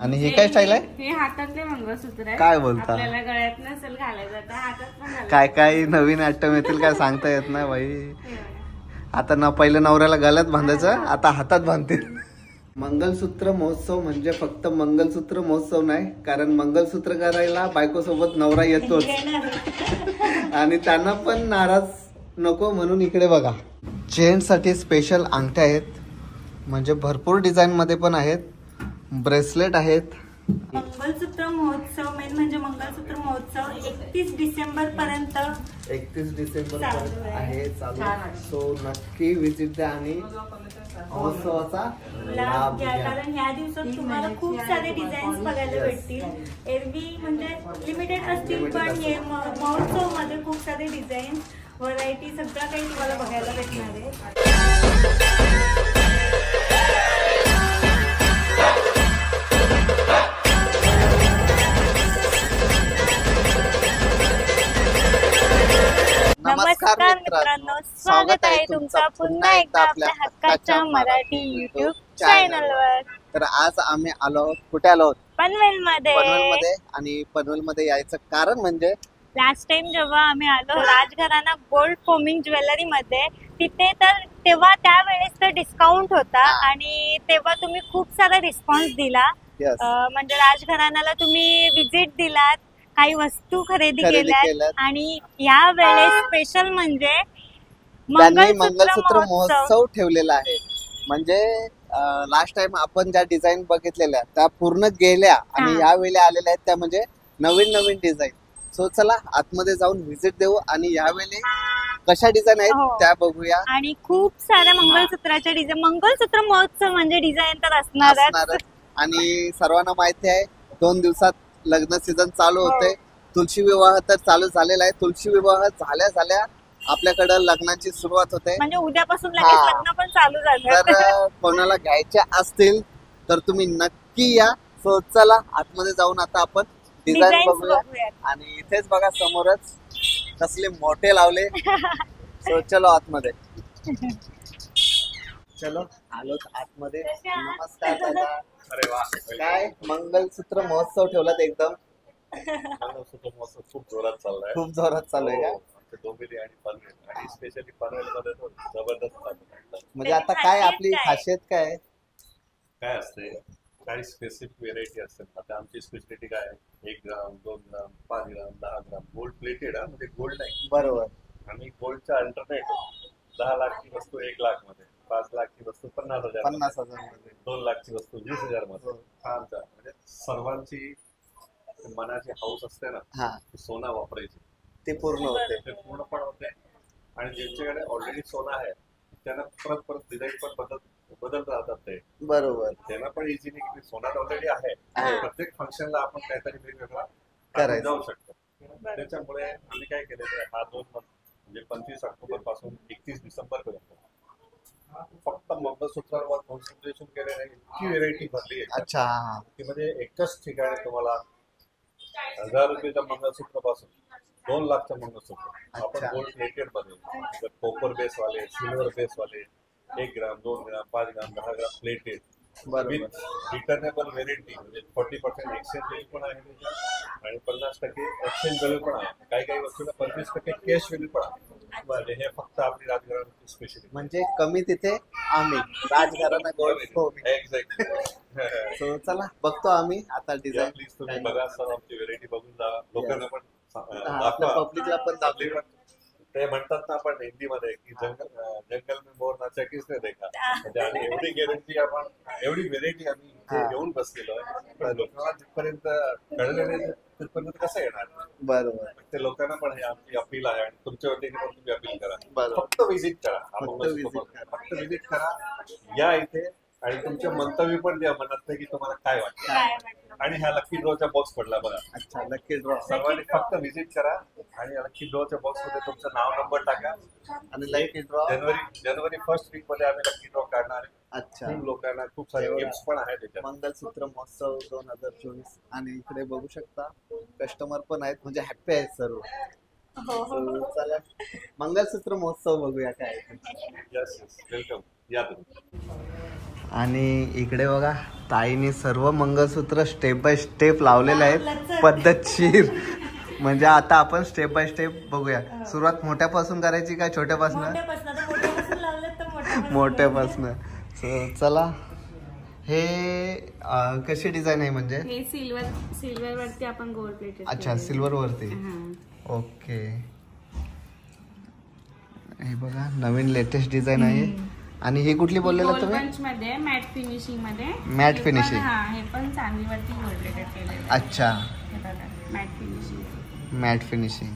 आणि हे काय स्टाईल आहे? हे हातातले मंगळसूत्र आहे. काय बोलता? आपल्याला गळ्यात नसेल घालायचं तर हातात पण घालायचं. काय काय नवीन आयटम येतील काय सांगता येत नाही बाई. आता ना पहिलं नवऱ्याला गळ्यात बांधायचं, आता हातात बांधतील. मंगलसूत्र महोत्सव म्हणजे फक्त मंगलसूत्र महोत्सव नाही, कारण मंगलसूत्र करायला बायको सोबत नवरा येतोच आणि त्यांना पण नाराज नको म्हणून इकडे बघा जेंट्स साठी स्पेशल अंगठ्या आहेत, म्हणजे भरपूर डिझाईन मध्ये पण आहेत, ब्रेसलेट आहेत. मंगलसूत्र महोत्सव मेन म्हणजे मंगलसूत्र महोत्सव 31 डिसेंबर पर्यंत 31 डिसेंबर पर्यंत आहे चालू. सो नक्की विजिट द्या आणि महोत्सवाचा लाभ घ्या, कारण ह्या दिवसात तुम्हाला खूप सारे डिझाईन्स बघायला भेटतील. एरवी म्हणजे लिमिटेड असतील, पण हे महोत्सव मध्ये खूप सारे डिझाईन्स, व्हरायटी सगळं काही तुम्हाला बघायला भेटणार आहे. नमस्कार मित्रांनो, स्वागत आहे तुमचा पुन्हा एकदा आपल्या हक्काच्या मराठी युट्यूब चॅनलवर. तर आज आम्ही आलो आहोत, कुठे आलो आहोत? पनवेल मध्ये. आणि पनवेल मध्ये यायचं कारण म्हणजे लास्ट टाइम जेव्हा आम्ही आलो राजघराणा गोल्ड फोमिंग ज्वेलरी मध्ये, तिथे तर तेव्हा त्यावेळेस तर डिस्काउंट होता आणि तेव्हा तुम्ही खूप सारा रिस्पॉन्स दिला. म्हणजे राजघराण्याला तुम्ही विजिट दिलात, काही वस्तू खरेदी केल्यात आणि या वेळेस स्पेशल म्हणजे मंगलसूत्र महोत्सव ठेवलेला आहे. म्हणजे लास्ट टाइम आपण ज्या डिझाईन बघितलेल्या त्या पूर्ण गेल्या आणि यावेळी आलेल्या आहेत त्या म्हणजे नवीन नवीन डिझाईन. सो चला आतमध्ये जाऊन व्हिजिट देऊ आणि यावेळी कशा डिझाईन आहेत त्या बघूया. आणि खूप साऱ्या मंगलसूत्राच्या डिझाईन, मंगलसूत्र महोत्सव म्हणजे डिझाईन तर असणारच. आणि सर्वांना माहिती आहे 2 दिवसात लग्न सीझन चालू होते. तुळशी विवाह तर चालू झालेला आहे. तुळशी विवाह झाल्या झाल्या आपल्याकडे लग्नाची सुरुवात होते, म्हणजे उद्यापासून लगेच लग्न पण चालू झालं. तर कोणाला घ्यायचे असतील तर तुम्ही नक्की या. सो चला आतमध्ये जाऊन आता आपण डिझाईन बघूया. आणि इथेच बघा समोरच कसले मोठे लावले. सो चलो आतमध्ये. चलो आलो आतमध्ये. नमस्कार दादा. अरे वा, काय मंगलसूत्र महोत्सव ठेवलात एकदम? मंगलसूत्र महोत्सव खूप जोरात चाललाय. खूप जोरात चालू आहे का? डोंबिवली आणि पनवेल आणि स्पेशली पनवेल मध्ये जबरदस्त चालू. म्हणजे आता काय आपली खासियत काय काय असते, काही स्पेसिफिक व्हेरायटी असते. आता आमची स्पेशलिटी काय आहे, 1 ग्राम 2 ग्राम 5 ग्राम 10 ग्राम गोल्ड प्लेटेड. म्हणजे गोल्ड नाही, बरोबर. आणि गोल्डच्या अल्टरनेट 10 लाखची वस्तू 1 लाख मध्ये, 5 लाखची वस्तू 50,000 मध्ये, 2 लाखची वस्तू 20,000 मध्ये. म्हणजे सर्वांची मनाची हौस असते ना, सोना वापरायची, ते पूर्ण होते. ते पूर्ण पण होते. आणि ज्यांच्याकडे ऑलरेडी सोना आहे त्यांना परत परत डिझाईन पण बदलत राहतात. ते बरोबर, त्यांना पण इझिली की सोनात ऑलरेडी आहे, प्रत्येक फंक्शनला आपण काहीतरी वेगवेगळा करायला जाऊ शकतो. त्याच्यामुळे आम्ही काय केलेलं आहे, हा 2 म्हणजे 25 ऑक्टोबर पासून 31 डिसेंबर पर्यंत फक्त मंगळसूत्रावर कॉन्सन्ट्रेशन केलेलं आहे. इतकी व्हेरायटी भरली आहे. अच्छा, ती म्हणजे एकच ठिकाणी तुम्हाला 1000 रुपयाच्या मंगळसूत्र पासून 2 लाखच्या मंगळसूत्र आपण गोल्ड प्लेटेड मध्ये, कॉपर बेस वाले, सिल्वर बेस वाले, 1 ग्राम 2 ग्राम 5 ग्राम 10 ग्राम प्लेटेड विथ रिटर्नेबल व्हेरियंटी. म्हणजे 40% एक्सचेंज व्हॅल्यू पण आहे त्याच्यात आणि 50% एक्सचेंज व्हॅल्यू पण आहे. काही काही वस्तूला 25% कॅश व्हॅल्यू पण आहे. म्हणजे हे फक्त आपली राजघराण्याची स्पेशलिटी. म्हणजे कमी तिथे आम्ही राजघराणा गोल्ड. एक्झॅक्टली. सो चला बघतो आम्ही आता डिझाईन. प्लीज तुम्ही बघा सर, आमची व्हेरायटी बघून जा. लोकांना पण आपल्या पब्लिकला पण दाखवली. ते म्हणतात ना आपण हिंदीमध्ये की जंगल में मोर नाचा किसने देखा. म्हणजे आणि एवढी गॅरंटी आपण, एवढी व्हेरायटी आम्ही घेऊन बसलेलो आहे. पण लोकांना जिथपर्यंत कळलं नाही तिथपर्यंत कसं येणार. बरोबर, ते लोकांना पण हे आमची अपील आहे आणि तुमच्या वतीने पण तुम्ही अपील करा. फक्त व्हिजिट करा, फक्त व्हिजिट करा, या इथे आणि तुमचे मंतव्य पण द्या मनात की तुम्हाला काय वाटतं. आणि ह्या लकी ड्रॉच्या बॉक्स पडला बघा. अच्छा, लकी ड्रॉ. सर्वांनी फक्त व्हिजिट करा आणि लकी ड्रॉच्या बॉक्स मध्ये तुमचं नाव नंबर टाका आणि लकी ड्रॉ जानेवारी फर्स्ट वीक मध्ये आम्ही लकी ड्रॉ काढणार आहे. अच्छा, लोकांना खूप सारे गिफ्ट्स पण आहेत त्याच्यात. मंगलसूत्र महोत्सव 2024 आणि इकडे बघू शकता कस्टमर पण आहेत, म्हणजे हॅप्पी आहेत सर्व. चला मंगलसूत्र महोत्सव बघूया काय. यस, वेलकम, या तुम्ही. आणि इकडे बघा ताईने सर्व मंगळसूत्र स्टेप बाय स्टेप लावलेले आहेत पद्धतशीर. म्हणजे आता आपण स्टेप बाय स्टेप बघूया. सुरुवात मोठ्यापासून करायची का छोट्यापासून? मोठ्यापासून. चला. हे कशी डिझाईन आहे म्हणजे? हे सिल्वर वरती आपण गोल्ड प्लेटेड. अच्छा, सिल्वर वरती. ओके. हे बघा नवीन लेटेस्ट डिझाईन आहे. आणि ही कुठली बोललेलं तुम्ही? पंच मध्ये मॅट फिनिशिंग मध्ये. Matte finishing. हा, हे पण चांदीवरती गोल्ड प्लेटेड केलेलं. अच्छा, मॅट फिनिशिंग. Mat finishing.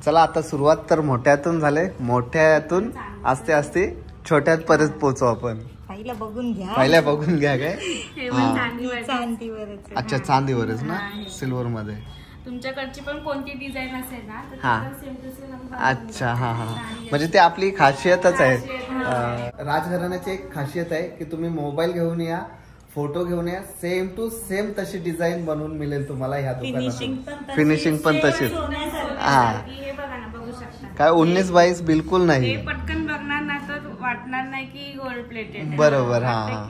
चला आता सुरुवात तर मोठ्यातून झाले. मोठ्यातून आस्ते आस्ते छोट्यात परत पोहोचू आपण. पहिला बघून घ्या. पहिल्या बघून घ्या काय? हे पण चांदीवर. चांदीवरच. अच्छा, चांदीवरच ना, सिल्वर मध्ये. तुमच्याकडची पण कोणती डिझाईन असेल ना तर हा. Same to same. अच्छा, हा हा. म्हणजे ते आपली खासियतच आहे. राजघराण्याची एक खासियत आहे की तुम्ही मोबाईल घेऊन या, फोटो घेऊन या, सेम टू सेम तशी डिझाईन बनवून मिळेल तुम्हाला ह्या दुकानात. फिनिशिंग पण तशीच. हा, हे बघा ना, बघू शकता. काय 19-22 बिलकुल नाही. हे पटकन बघणार ना तर वाटणार नाही की गोल्ड प्लेटेड. बरोबर. हा,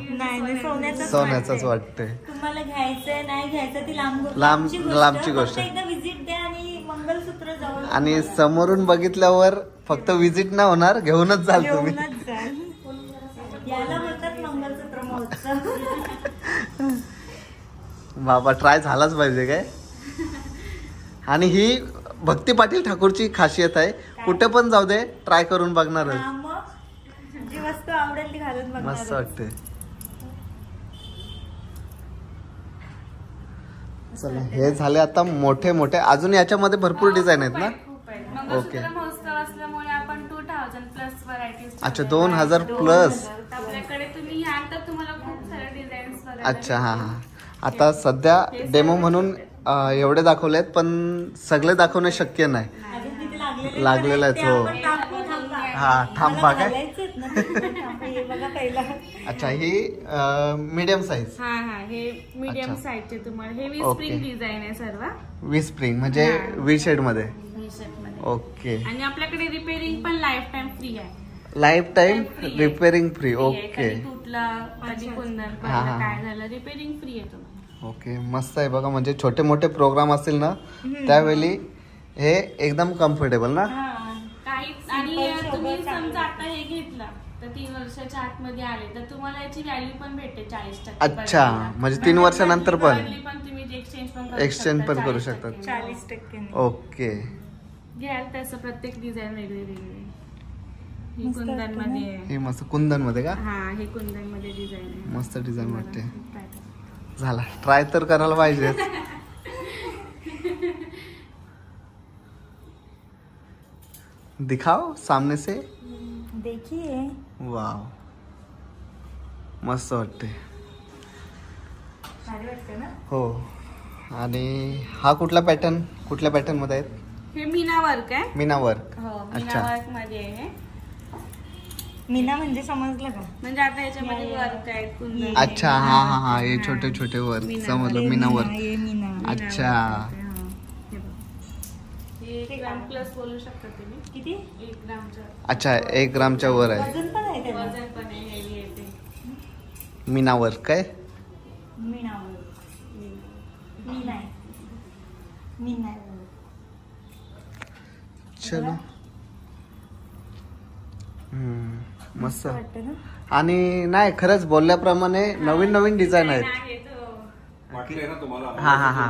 सोन्याचाच वाटतंय. तुम्हाला घ्यायचं नाही घ्यायचं ती लांबची गोष्ट. एकदा विजिट द्या आणि मंगळसूत्र जवळ. आणि समोरून बघितल्यावर फक्त विजिट नाही होणार, घेऊनच जाल तुम्ही. याला बोलतात मंगळसूत्र महोत्सव. बाबा ट्राय झालाच पाहिजे काय. आणि ही भक्ती पाटील ठाकूरची खासियत आहे. कुठे पण जाऊ दे, ट्राय करून बघणारच. जी वस्तू आवडेल ती घालून बघणार. मस्त वाटते. चला, हे झाले आता मोठे मोठे. अजून याच्यामध्ये भरपूर डिझाईन आहेत ना? ओके. महोत्सव असल्यामुळे आपण 2000 प्लस व्हरायटीज. अच्छा, 2000 प्लस. आपल्याकडे तुम्ही याल तर तुम्हाला खूप सारे डिझाईन्स बघायला. अच्छा, हा हा. आता सध्या डेमो म्हणून एवढे दाखवलेत, पण सगळे दाखवणे शक्य नाही. लागलेलं आहेत. हो. हा, थांबा काय. अच्छा, ही मीडियम साईज. हा हा, हे मीडियम साईजचे तुम्हाला. हे वी स्प्रिंग डिझाईन आहे सर्व. वी स्प्रिंग म्हणजे वी शेड मध्ये. मध्ये. ओके. आणि आपल्याकडे रिपेअरिंग पण लाईफ टाइम फ्री आहे. Life time repairing free. Okay. तुटलं कधी कुंदन पडलं काय झालं, रिपेअरिंग फ्री आहे तुम्हाला. ओके, मस्त आहे बघा. म्हणजे छोटे मोठे प्रोग्राम असतील ना त्यावेळी हे एकदम कम्फर्टेबल ना. काही आणि तुम्ही समजा आता हे घेतलं तर 3 वर्षाच्या आतमध्ये आले तर तुम्हाला याची व्हॅल्यू पण भेटते 40%. अच्छा, म्हणजे 3 वर्षानंतर पण तुम्ही एक्सचेंज पण करू शकतात. 40%. ओके. घ्याल तसं प्रत्येक डिझाईन वेगळी वेगळी. ही कुंदन मध्ये. हे मस्त कुंदन मध्ये का? हा, हे कुंदन मध्ये डिझाईन आहे. मस्त डिझाईन वाटते. झाला, ट्राय तर करायला पाहिजे. दिखाओ सामने से. देखिए. वाव, मस्त वाटते. हो. आणि हा कुठला पॅटर्न, कुठल्या पॅटर्न मध्ये आहेत? हे मीना वर्क आहे. मीना वर्क. हो, मीना वर्क मध्ये आहे. मीना म्हणजे समजलं का? म्हणजे आता याच्यामध्ये वर्क आहे कुंदन. अच्छा, हा हा हा, हे छोटे छोटे वर्क समजलं. मीना वर्क. अच्छा. हे 1 ग्राम प्लस बोलू शकता तुम्ही. किती? 1 ग्रामच्या. अच्छा, 1 ग्रामच्या वर आहे. वजन पण आहे त्याला. वजन पण आहे, हेवी आहे ते. मीना वर्क काय? मीना. चलो. मस्त वाटतं ना. आणि नाही, खरंच बोलल्याप्रमाणे नवीन नवीन डिझाईन आहेत. वाटले ना तुम्हाला? हा हा हा,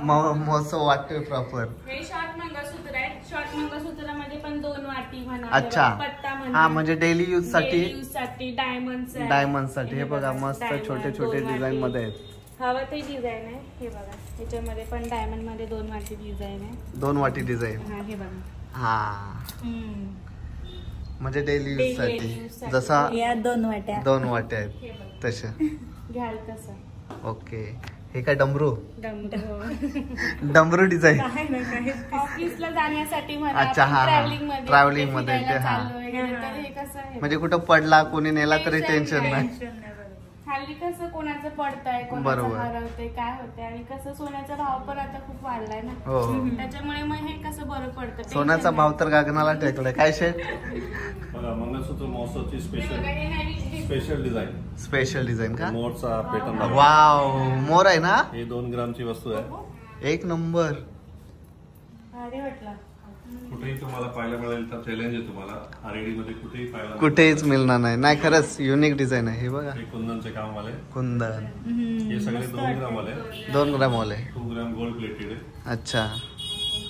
महोत्सव वाटतोय प्रॉपर. हे शॉर्ट मंगळसूत्र आहे. शॉर्ट मंगळसूत्रामध्ये पण 2 वाटी म्हणा, अच्छा. पत्ता म्हणा. हा, म्हणजे डेली यूज साठी डायमंड साठी. हे बघा मस्त छोटे छोटे डिझाईन मध्ये आहेत. हवं ते डिझाईन आहे. हे बघा, याच्यामध्ये पण डायमंड मध्ये 2 वाटी डिझाईन आहे. 2 वाटी डिझाईन. हा, हे बघा. हा, म्हणजे डेली यूज साठी. जसा या 2 वाट्या. 2 वाट्या आहेत तशा. घ्याल तसं. ओके. हे काय डमरू? डमरू. डमरू डिझाईन. ऑफिसला जाण्यासाठी म्हणा, अच्छा, हा, ट्रॅव्हलिंग मध्ये. हा, हे कसं आहे, म्हणजे कुठं पडला कोणी नेला तरी टेन्शन नाही. हल्ली कसं कोणाचं पडतंय, कोणाचं हरवतंय, काय होतंय. आणि कसं सोन्याचा भाव पण आता खूप वाढलाय ना. हो. त्याच्यामुळे मग हे कसं बरं पडतं. सोन्याचा भाव तर गगनाला टेकलाय. काय शेट? मंगळसूत्र महोत्सवची special special design. Special design का? मोरचा पॅटर्न. वाव, मोर आहे ना? हे 2 ग्रामची वस्तू आहे. एक नंबर. भारी वाटलं. कुठेही तुम्हाला पाहायला मिळेल तर चॅलेंज आहे तुम्हाला. आरएडी मध्ये कुठेही पाहायला कुठेच मिळणार नाही. नाही खरंच युनिक डिझाईन आहे हे बघा. हे कुंदनचे काम वाले. कुंदन. हे सगळे 2 ग्राम वाले. 2 ग्राम वाले. 2 ग्राम गोल्ड प्लेटेड आहे. अच्छा.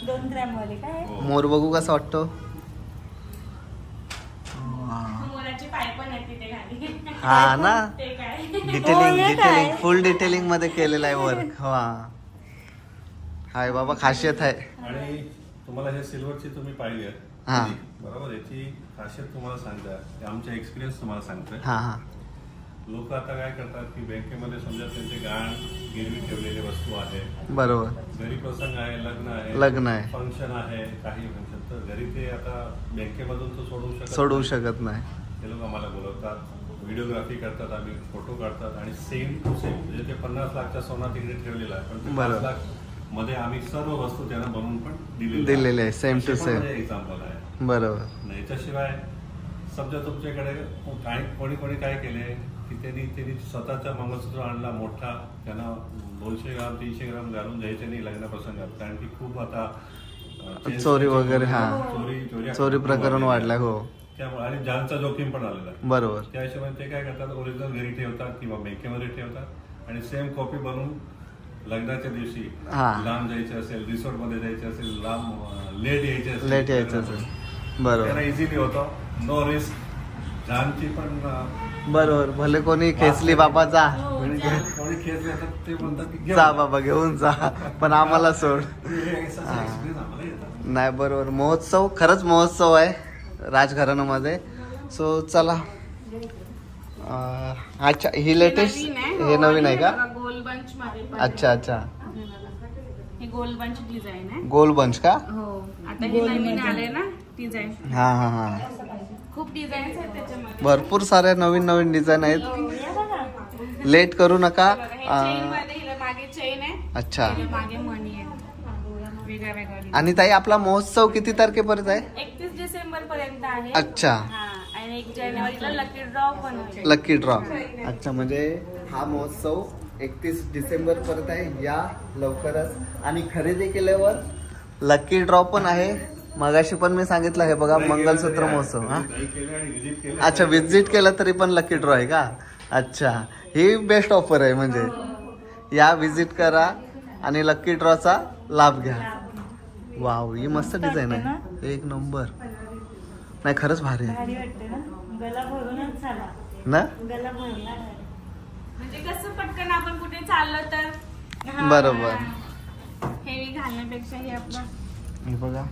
2 ग्रॅम वाले काय? हो. मोर बघू कसा वाटतो. मोराचे पाय पण आहेत तिथे खाली. हा ना, ते काय डिटेलिंग फुल डिटेलिंग मध्ये केलेला आहे वर्क. हा हाय बाबा, खासियत आहे. आणि तुम्हाला हे सिल्वरची तुम्ही पाहिली हा. आहे बरोबर. याची खासियत तुम्हाला सांगता, आमचा एक्सपिरियन्स तुम्हाला सांगतोय. हा हा. लोक आता काय करतात की बँकेमध्ये समजा त्यांचे गहाण गिरवी ठेवलेले वस्तू आहे, बरोबर. घरी प्रसंग आहे, लग्न आहे, फंक्शन आहे, काही फंक्शन, तर घरी ते आता बँकेमधून तो सोडवू शकत नाही. ते लोक आम्हाला बोलवतात, व्हिडिओग्राफी करतात, आम्ही फोटो काढतात आणि सेम टू सेम म्हणजे ते 50 लाखचा सोना तिकडे ठेवलेला आहे, पण ते 5 लाख मध्ये आम्ही सर्व वस्तू त्यांना बनवून पण दिलेले आहे. सेम टू सेम एक्झाम्पल आहे. बरोबर. याच्याशिवाय समजा तुमच्याकडे कोणी काय केले की त्यांनी स्वतःचा मंगळसूत्र आणला मोठा, त्यांना 200 ग्राम 300 ग्राम घालून द्यायचे नाही लग्न प्रसंगात, कारण की खूप आता चोरी वगैरे. हा, चोरी प्रकरण वाढलं. हो, त्यामुळे आणि जानचा जोखीम पण आलेला आहे. बरोबर. त्या हिशोबाने ते काय करतात, ओरिजिनल घरी ठेवतात किंवा बँकेमध्ये ठेवतात आणि सेम कॉपी बनवून लग्नाच्या दिवशी लांब जायचे असेल, रिसॉर्ट मध्ये जायचे असेल, लांब लेट यायचे असेल, बरोबर, त्यांना इझिली होतं. No risk. जानची पण बरोबर. भले कोणी खेचली बाबा जा, कोणी खेचले तर ते म्हणतात की जा बाबा घेऊन जा, पण आम्हाला सोड. आम्हाला येतात. नाही बरोबर. महोत्सव खरंच महोत्सव आहे राजघराण्यामध्ये. सो चला. अच्छा, ही लेटेस्ट, हे नवीन आहे का? गोल बंच मध्ये. अच्छा अच्छा, हे गोल बंच डिझाईन आहे. गोल बंच का? हो, आता हे नवीन आले ना डिझाईन. हा हा हा. खूप डिझाईन्स आहेत त्याच्यामध्ये. भरपूर साऱ्या नवीन नवीन डिझाईन आहेत. लेट करू नका. चेन मध्ये हिला मागे चेन आहे. अच्छा. हिला मागे मणी आहे. वेगळ्या वेगळ्या. आणि ताई आपला महोत्सव किती तारखेपर्यंत आहे? 31 डिसेंबर पर्यंत आहे. अच्छा. आणि 1 जानेवारीला लकी ड्रॉ पण होईल. Lucky draw. अच्छा, म्हणजे हा महोत्सव 31 डिसेंबर पर्यंत आहे. या लवकरच. आणि खरेदी केल्यावर लकी ड्रॉ पण आहे. मगाशी पण मी सांगितलं, हे बघा मंगलसूत्र महोत्सव. हा, अच्छा, विजिट केलं तरी पण लकी ड्रॉ आहे का? अच्छा, ही बेस्ट ऑफर आहे. म्हणजे या विजिट करा आणि लकी ड्रॉचा लाभ घ्या. वाव, ही मस्त डिझाईन आहे. एक नंबर. नाही खरंच भारी आहे गला भरूनच झाला ना. गला भरला म्हणजे कसं पटकन आपण कुठे चाललो तर बरोबर. हेवी घालण्यापेक्षा हे आपलं. हे बघा,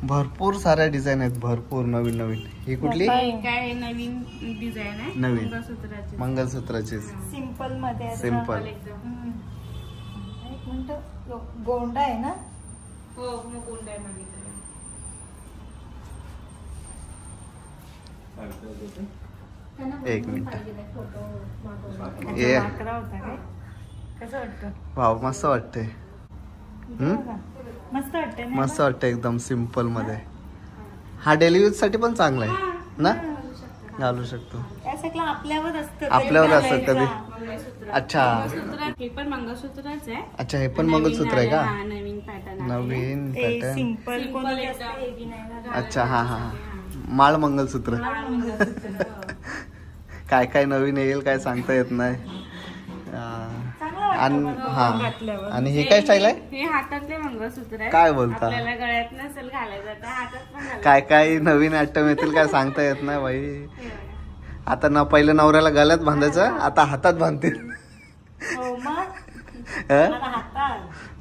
भरपूर साऱ्या डिझाईन आहेत, भरपूर नवीन नवीन. ही कुठली? काय नवीन डिझाईन आहे. नवीन मंगळसूत्राची. मंगलसूत्राची सिंपल मध्ये. सिंपल. एकदम. एक मिनिट, गोंडा आहे ना? हो, मग गोंड्यामध्ये. एक मिनिट. अकरा होता काय? कसं वाटतं? वाव, मस्त वाटते. मस्त वाटते ना? मस्त वाटतं एकदम सिंपल मध्ये. हा डेली यूज साठी पण चांगला आहे ना, घालू शकतो. आपल्यावर असतं. आपल्यावर असतं कधी. अच्छा. हे पण मंगळसूत्रच आहे. अच्छा, हे पण मंगळसूत्र आहे का? नवीन पॅटर्न. नवीन पॅटर्न. सिंपल. अच्छा, हा हा. माळ मंगलसूत्र. काय काय नवीन येईल काय सांगता येत नाही. आणि हे काय स्टाईल आहे? हे हातातले मंगळसूत्र आहे. काय बोलता? आपल्याला गळ्यात नसेल घालायचं तर हातात पण घालायचं. काय काय नवीन आयटम येतील काय सांगता येत नाही बाई. आता ना पहिलं नवऱ्याला गळ्यात बांधायचं, आता हातात बांधतील.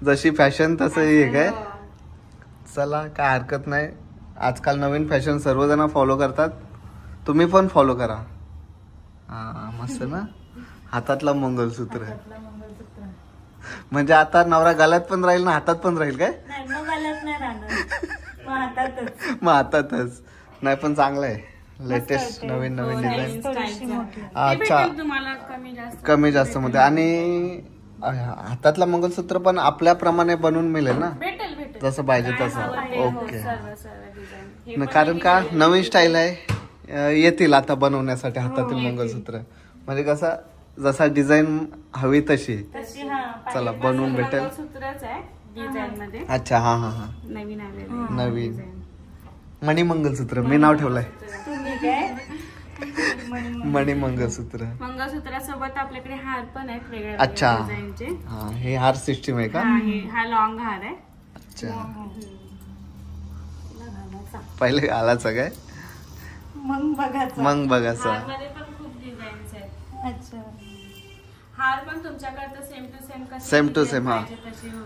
जशी फॅशन तसं हे काय. चला, काय हरकत नाही. आजकाल नवीन फॅशन सर्वजण फॉलो करतात, तुम्ही पण फॉलो करा. हा, मस्त ना. हातातला मंगलसूत्र. म्हणजे आता नवरा गळ्यात पण राहील ना, हातात पण राहील काय? मग हातातच. नाही पण चांगलं आहे. लेटेस्ट नवीन नवीन डिझाईन. अच्छा, कमी जास्त मध्ये. आणि हातातला मंगलसूत्र पण आपल्याप्रमाणे बनवून मिळेल ना, जसं पाहिजे तसं. ओके. कारण का नवीन स्टाईल आहे, येतील आता बनवण्यासाठी हातातील मंगळसूत्र. म्हणजे कसा जसा डिझाईन हवी तशी. तशी हा चला बनवून भेटेल. मंगळसूत्रच आहे डिझाईन मध्ये. अच्छा हा हा हा नवीन आलेलं नवीन मणी मंगळसूत्र मी नाव ठेवलंय. तुम्ही काय मणी मंगळसूत्र. मंगळसूत्रासोबत आपल्याकडे हार पण आहेत वेगळ्या अच्छा. वेगळ्या डिझाईनचे. हा हे हार सिस्टीम आहे का? हा लॉंग हार आहे. अच्छा पहिले घालायचं काय मग बघायचं. मग बघायचं. हारमध्ये पण खूप डिझाईन्स आहेत. अच्छा हार पण तुमच्याकडे same to same Same to same, हा. तशी हो.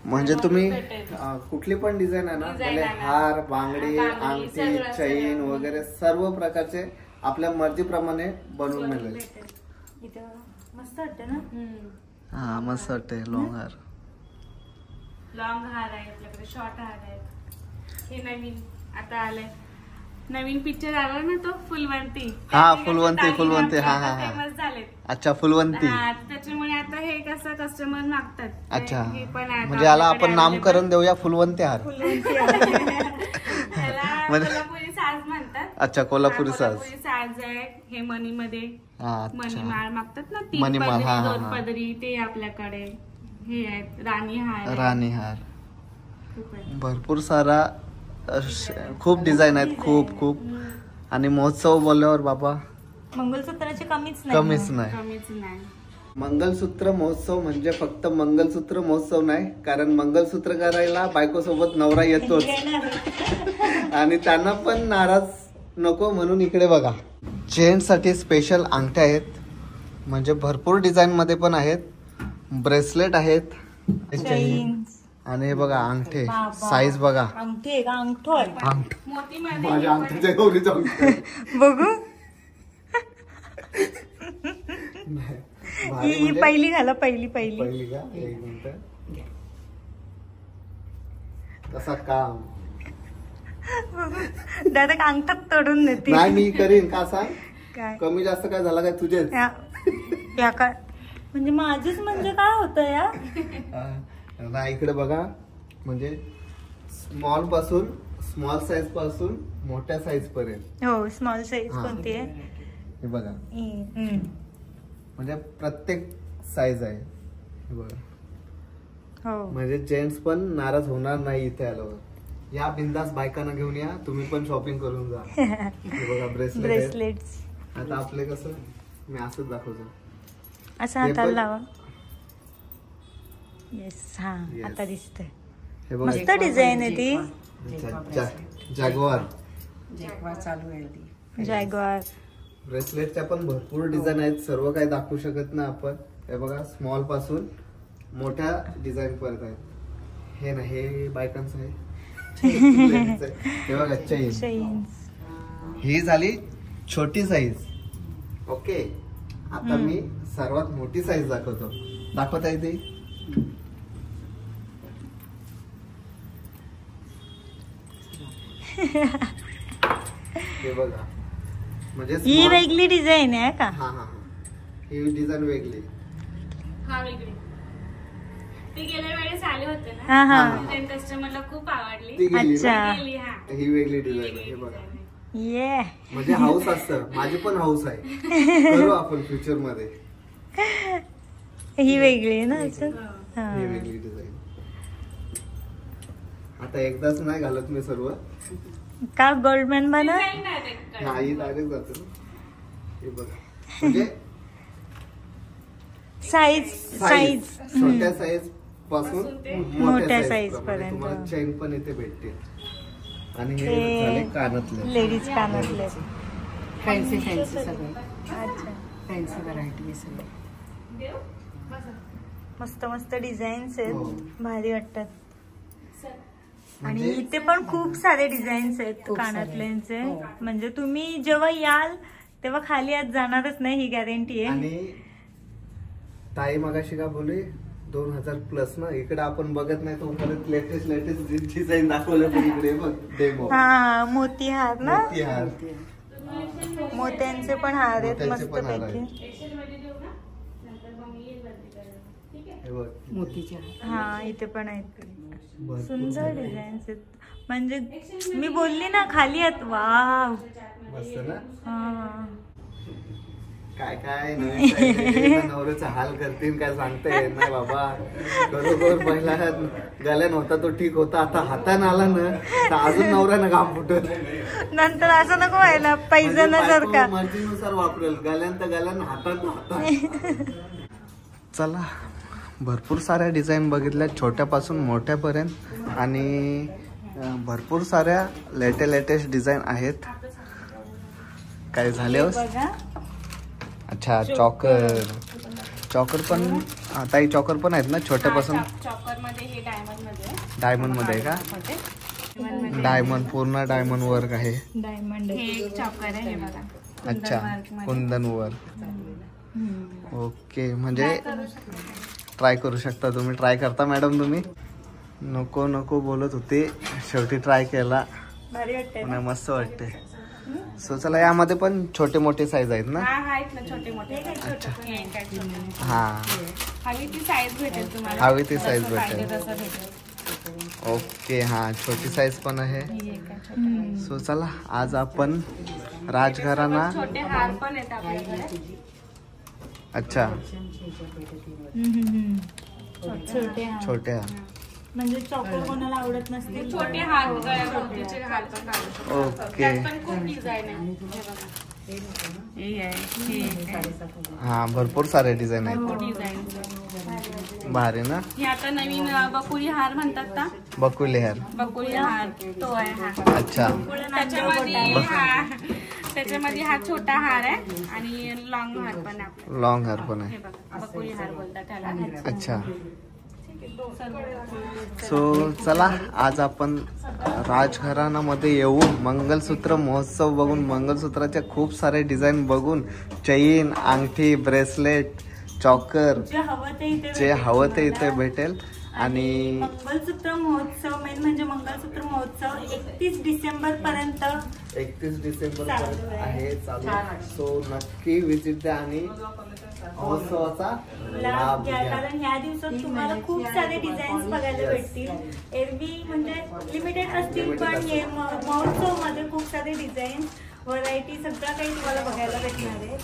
म्हणजे तुम्ही भेटेल. कुठली पण डिझाईन आहे ना Design त्याला आहे ना. हार बांगडी बांगडी, अंगठी सगळं, चैन सगळं. वगैरे सर्व प्रकारचे आपल्या मर्जीप्रमाणे बनवून मिळेल. इथे मस्त वाटतं ना. हा मस्त वाटते लॉंग हार. लॉंग हार आहे आपल्याकडे, शॉर्ट हार आहेत. हे नवीन आता आलंय. नवीन पिक्चर आला ना तो फुलवंती. हा, त्याचे फुलवंती, दागिने फुलवंती, आपले हा, आता हा, हा. famous झालेत. अच्छा फुलवंती. हा, त्याच्यामुळे आता हे कसं कस्टमर मागतात. अच्छा हे पण आहे आता म्हणजे याला आपल्याकडे आपण नामकरण देऊया फुलवंती हार. त्याला म्हणजे- कोल्हापुरी साज म्हणतात. अच्छा कोल्हापुरी साज. कोल्हापुरी साज आहे. हे मणीमध्ये हा मणी अच्छा माळ मागतात ना, 3 मणिमाळ, पदरी, हा, हा, 2 हा. पदरी, ते आपल्याकडे हे आहेत. राणी हार आहे. राणी हार खूप आहे. भरपूर सारा खूप डिझाईन आहेत खूप आणि महोत्सव बोलल्यावर बाबा मंगळसूत्राची कमीच नाही. कमीच नाही. कमीच नाही. मंगलसूत्र महोत्सव म्हणजे फक्त मंगलसूत्र महोत्सव नाही, कारण मंगलसूत्र करायला बायको सोबत नवरा येतोच आणि त्यांना पण नाराज नको म्हणून इकडे बघा जेंट्स साठी स्पेशल अंगठ्या आहेत. म्हणजे भरपूर डिझाईन मध्ये पण आहेत. ब्रेसलेट आहेत Chains. आणि हे बघा अंगठे बाबा. साईज बघा. अंगठी आहे का अंगठो आहे? अंगठ मोतीमध्ये माझ्या अंगठीच्या गौरीचं अंगठ आहे. बघू भारी ही म्हणजे- पहिली घाला पहिली पहिली का एक मिनिट कसा काम डायरेक्ट अंगठात तोडून देते. नाही मी करीन का सांग. काय कमी जास्त काय झाला काय तुझेच या काय म्हणजे माझीच म्हणजे काय होतं या. नाही इकडे बघा म्हणजे स्मॉल साईज पासून मोठ्या साईज पर्यंत. हो स्मॉल साईज हा. कोणती आहे? हे बघा हम्म. म्हणजे प्रत्येक साईज आहे. हे बघा हो म्हणजे जेंट्स पण नाराज होणार नाही इथे आल्यावर. या बिंदास बायकांना घेऊन या तुम्ही पण शॉपिंग करून जा. हे बघा ब्रेसलेट. ब्रेसलेट्स आता आपले कसं मी असंच दाखवतो. असं हे हाताला पण- लावा. येस हा Yes. आता दिसतंय. हे मस्त बघा डिझाईन आहे ती. जॅगवार चालू आहे ती. जॅग्वार. ब्रेसलेटच्या पण भरपूर डिझाईन आहेत. सर्व काही दाखवू शकत नाही आपण. हे बघा स्मॉल पासून मोठ्या डिझाईन पर्यंत आहेत. हे ना हे बायकांचं आहे. हे बघा चैन. चेन्स. ही झाली छोटी साईज. ओके आता मी सर्वात मोठी साईज दाखवतो. दाखवता येते हे बघा म्हणजे ही small- वेगळी डिझाईन आहे का? हा हा हा ही डिझाईन वेगळी. हा वेगळी. ती गेल्या वेळेस आले होते ना, हा हा डिझाईन कस्टमरला खूप आवडली. ती गेली अच्छा. ना? गेली हा. ही वेगळी डिझाईन आहे. हे बघा ये म्हणजे हाऊस असतं. माझी पण हाऊस आहे. करू आपण फ्युचर मध्ये. ही वेगळी आहे ना अजून. हा. ही वेगळी डिझाईन. आता एकदाच नाही घालत मी सर्व. का गोल्डमॅन बना. Design direct करा. नाही डायरेक्ट जातो ना. हे बघा म्हणजे साईज साईज साईज छोट्या साईज पासून पासून ते मोठ्या size size प्रमाणे पर्यंत. तुम्हाला चेन पण इथे भेटते. आणि हे ते झाले कानातले. लेडीज कानातले. फॅन्सी सगळं. अच्छा फॅन्सी व्हरायटी आहे सगळं. देऊ? बसा. मस्त मस्त डिझाईन्स आहेत. हो. भारी वाटतात. चल. आणि म्हणजे इथे पण खूप सारे डिझाईन्स आहेत खूप सारे. कानातल्यांचे. हो. म्हणजे तुम्ही जेव्हा याल तेव्हा खाली आज जाणारच नाही ही गॅरंटी आहे. आणि ताई मगाशी का बोलले 2000+ ना. इकडे आपण बघत नाही तोपर्यंत लेटेस्ट डिझाईन दाखवलं पण इकडे बघ डेमो. हा मोती हार ना. मोती हार. मोत्यांचे पण हार आहेत मोत्यांचे मस्त पण हार पैकी. आहेत. Excel मध्ये देऊ ना? नंतर मग मी येईल वरती. हे बघ. मोतीच्या हा इथे पण आहेत भरपूर सुंदर डिझाईन्स आहेत. म्हणजे मी बोलली ना खाली आहेत. वाव. मस्त ना. हा काय काय नवीन style आहे. नवऱ्याचा हाल करतील काय सांगता येत नाही बाबा. बरोबर पहिला गल्या नव्हता तो ठीक होता, आता हाताने आला ना तर अजून नवऱ्यानं घाम फुटत. नंतर असं नको व्हायला पैजणासारखा. मर्जीनुसार वापरेल, गल्यान तर गल्यान हातात हातात. चला भरपूर साऱ्या डिझाईन बघितल्या छोट्यापासून मोठ्यापर्यंत आणि भरपूर साऱ्या लेटेस्ट डिझाईन आहेत. काय झाले बघा अच्छा चॉकर पण ताई चॉकर पण आहेत ना छोट्यापासून. चॉकर मध्ये हे डायमंड मध्ये आहे का? डायमंड पूर्ण डायमंड वर्क आहे. डायमंड हे एक चॉकर आहे हे बघा. अच्छा कुंदन वर्क. ओके म्हणजे ट्राय करू शकता तुम्ही. ट्राय करता मॅडम तुम्ही? नको नको बोलत होते, शेवटी ट्राय केला. भारी वाटतंय मला मस्त वाटते. सो चला यामध्ये पण छोटे मोठे साईज आहेत ना? हा आहेत ना छोटे मोठे. हे काय छोटे. हा हवी ती साईज भेटेल तुम्हाला. हवी ती साईज जसं पाहिजे भेटेल. तसं भेटेल. ओके हा छोटी साईज पण आहे. सो चला आज आपण राजघराणा. छोटे हार पण आहेत आपल्याकडे. अच्छा छोटे हा. छोट्या. म्हणजे चॉकर कोणाला आवडत नसतील. छोटे हार गळ्याभोवतीचे हार पण काढू शकतो. ओके त्यात पण खूप डिझाईन आहे. हे बघा. हे आहे, हे आहे. हा भरपूर सारे डिझाईन आहेत. खूप डिझाईन. भारी ना. हे आता नवीन बकुळी हार म्हणतात ना. बकुली हेअर. बकुळी हार तो आहे हा. अच्छा त्याच्यामध्ये हा छोटा हार आहे आणि लॉंग हार पण आहे आपल्याला. लॉंग हेअर पण आहे. हे बघा बकुळी हार बोलतात त्याला. अच्छा सो चला आज आपण राजघराण्यामध्ये येऊन मंगलसूत्र महोत्सव बघून मंगलसूत्राचे खूप सारे डिझाईन बघून चैन अंगठी ब्रेसलेट चॉकर जे हवं ते इथे भेटेल. आणि मंगलसूत्र महोत्सव मेन म्हणजे मंगलसूत्र महोत्सव 31 डिसेंबर पर्यंत 31 डिसेंबर आहे चालू. सो नक्की विजिट द्या आणि महोत्सवाचा लाभ घ्या. कारण ह्या दिवसात तुम्हाला खूप सारे डिझाईन्स बघायला भेटतील. एरवी म्हणजे लिमिटेड असतील पण हे महोत्सव मध्ये खूप सारे डिझाईन व्हरायटी सगळं काही तुम्हाला बघायला भेटणार आहे.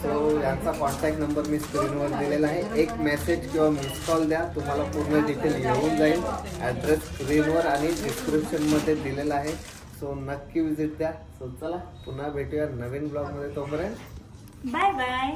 सो यांचा कॉन्टॅक्ट नंबर मी स्क्रीनवर दिलेला आहे. एक मेसेज किंवा मिस कॉल द्या, तुम्हाला पूर्ण डिटेल येऊन जाईल. ॲड्रेस स्क्रीनवर आणि डिस्क्रिप्शनमध्ये दिलेला आहे. सो नक्की विजिट द्या. सो चला पुन्हा भेटूया नवीन ब्लॉगमध्ये. तोपर्यंत बाय बाय.